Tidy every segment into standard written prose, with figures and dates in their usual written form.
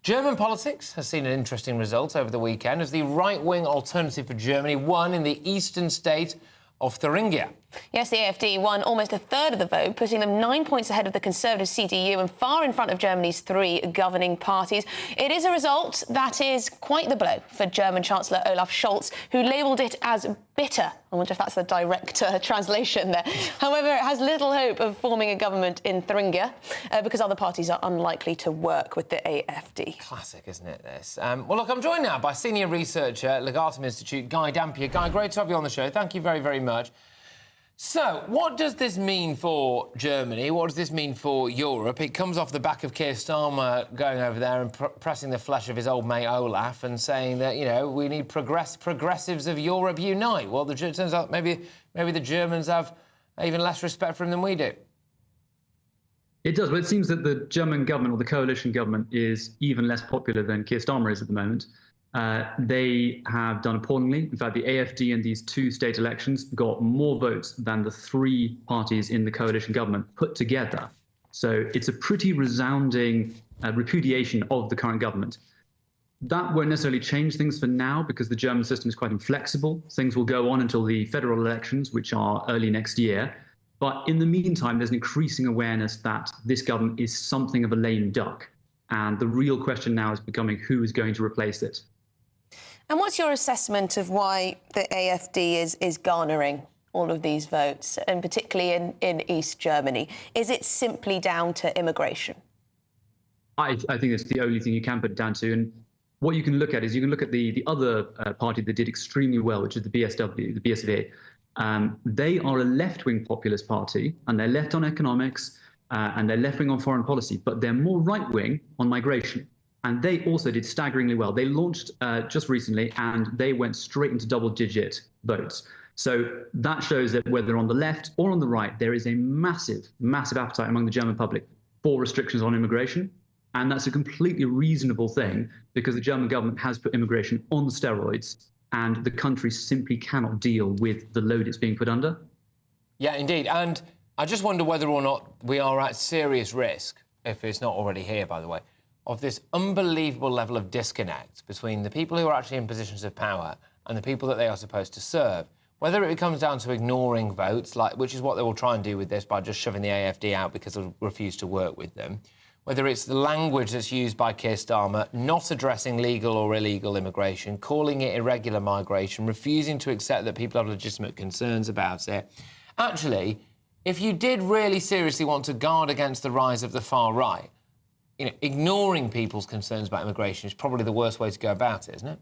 German politics has seen an interesting result over the weekend as the right-wing Alternative for Germany won in the eastern state of Thuringia. Yes, the AfD won almost a third of the vote, putting them 9 points ahead of the Conservative CDU and far in front of Germany's three governing parties. It is a result that is quite the blow for German Chancellor Olaf Scholz, who labelled it as bitter. I wonder if that's the direct translation there. However, it has little hope of forming a government in Thuringia because other parties are unlikely to work with the AfD. Classic, isn't it, this? Well, look, I'm joined now by senior researcher at Legatum Institute, Guy Dampier. Guy, great to have you on the show. Thank you very, very much. So, what does this mean for Germany? What does this mean for Europe? It comes off the back of Keir Starmer going over there and pressing the flesh of his old mate Olaf and saying that, you know, we need progressives of Europe unite. Well, it turns out maybe the Germans have even less respect for him than we do. It does. Well, it seems that the German government, or the coalition government, is even less popular than Keir Starmer is at the moment. They have done appallingly. In fact, the AfD in these two state elections got more votes than the three parties in the coalition government put together. So it's a pretty resounding repudiation of the current government. That won't necessarily change things for now because the German system is quite inflexible. Things will go on until the federal elections, which are early next year. But in the meantime, there's an increasing awareness that this government is something of a lame duck. And the real question now is becoming who is going to replace it. And what's your assessment of why the AfD is garnering all of these votes, and particularly in East Germany? Is it simply down to immigration? I think it's the only thing you can put it down to. And what you can look at is you can look at the other party that did extremely well, which is the BSV. They are a left-wing populist party, and they're left on economics, and they're left-wing on foreign policy, but they're more right-wing on migration. And they also did staggeringly well. They launched just recently, and they went straight into double-digit votes. So that shows that whether on the left or on the right, there is a massive, massive appetite among the German public for restrictions on immigration. And that's a completely reasonable thing because the German government has put immigration on steroids, and the country simply cannot deal with the load it's being put under. Yeah, indeed. And I just wonder whether or not we are at serious risk, if it's not already here, by the way, of this unbelievable level of disconnect between the people who are actually in positions of power and the people that they are supposed to serve. Whether it comes down to ignoring votes, which is what they will try and do with this by just shoving the AfD out because they'll refuse to work with them, whether it's the language that's used by Keir Starmer, not addressing legal or illegal immigration, calling it irregular migration, refusing to accept that people have legitimate concerns about it. Actually, if you did really seriously want to guard against the rise of the far right, you know, ignoring people's concerns about immigration is probably the worst way to go about it, isn't it?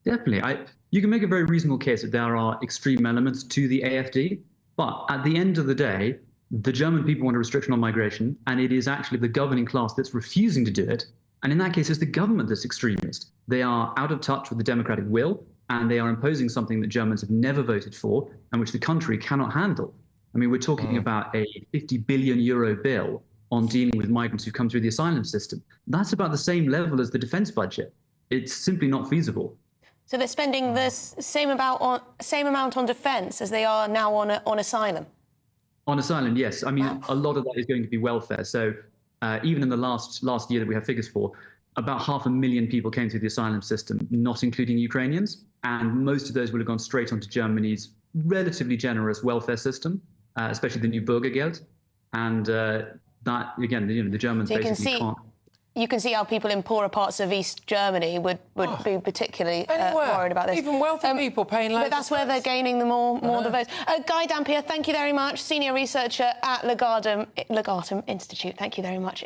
Definitely. You can make a very reasonable case that there are extreme elements to the AfD, but at the end of the day, the German people want a restriction on migration, and it is actually the governing class that's refusing to do it. And in that case, it's the government that's extremist. They are out of touch with the democratic will, and they are imposing something that Germans have never voted for and which the country cannot handle. I mean, we're talking about a 50 billion euro bill on dealing with migrants who come through the asylum system. That's about the same level as the defence budget. It's simply not feasible. So they're spending the same amount on defence as they are now on asylum? On asylum, yes. I mean, a lot of that is going to be welfare. So even in the last year that we have figures for, about 500,000 people came through the asylum system, not including Ukrainians. And most of those will have gone straight onto Germany's relatively generous welfare system, especially the new Bürgergeld. And that, again, the Germans so basically can't. You can see how people in poorer parts of East Germany would be particularly worried about this. Even wealthy people paying loads. But that's where they're gaining the more the votes. Guy Dampier, thank you very much, senior researcher at Legatum Institute. Thank you very much.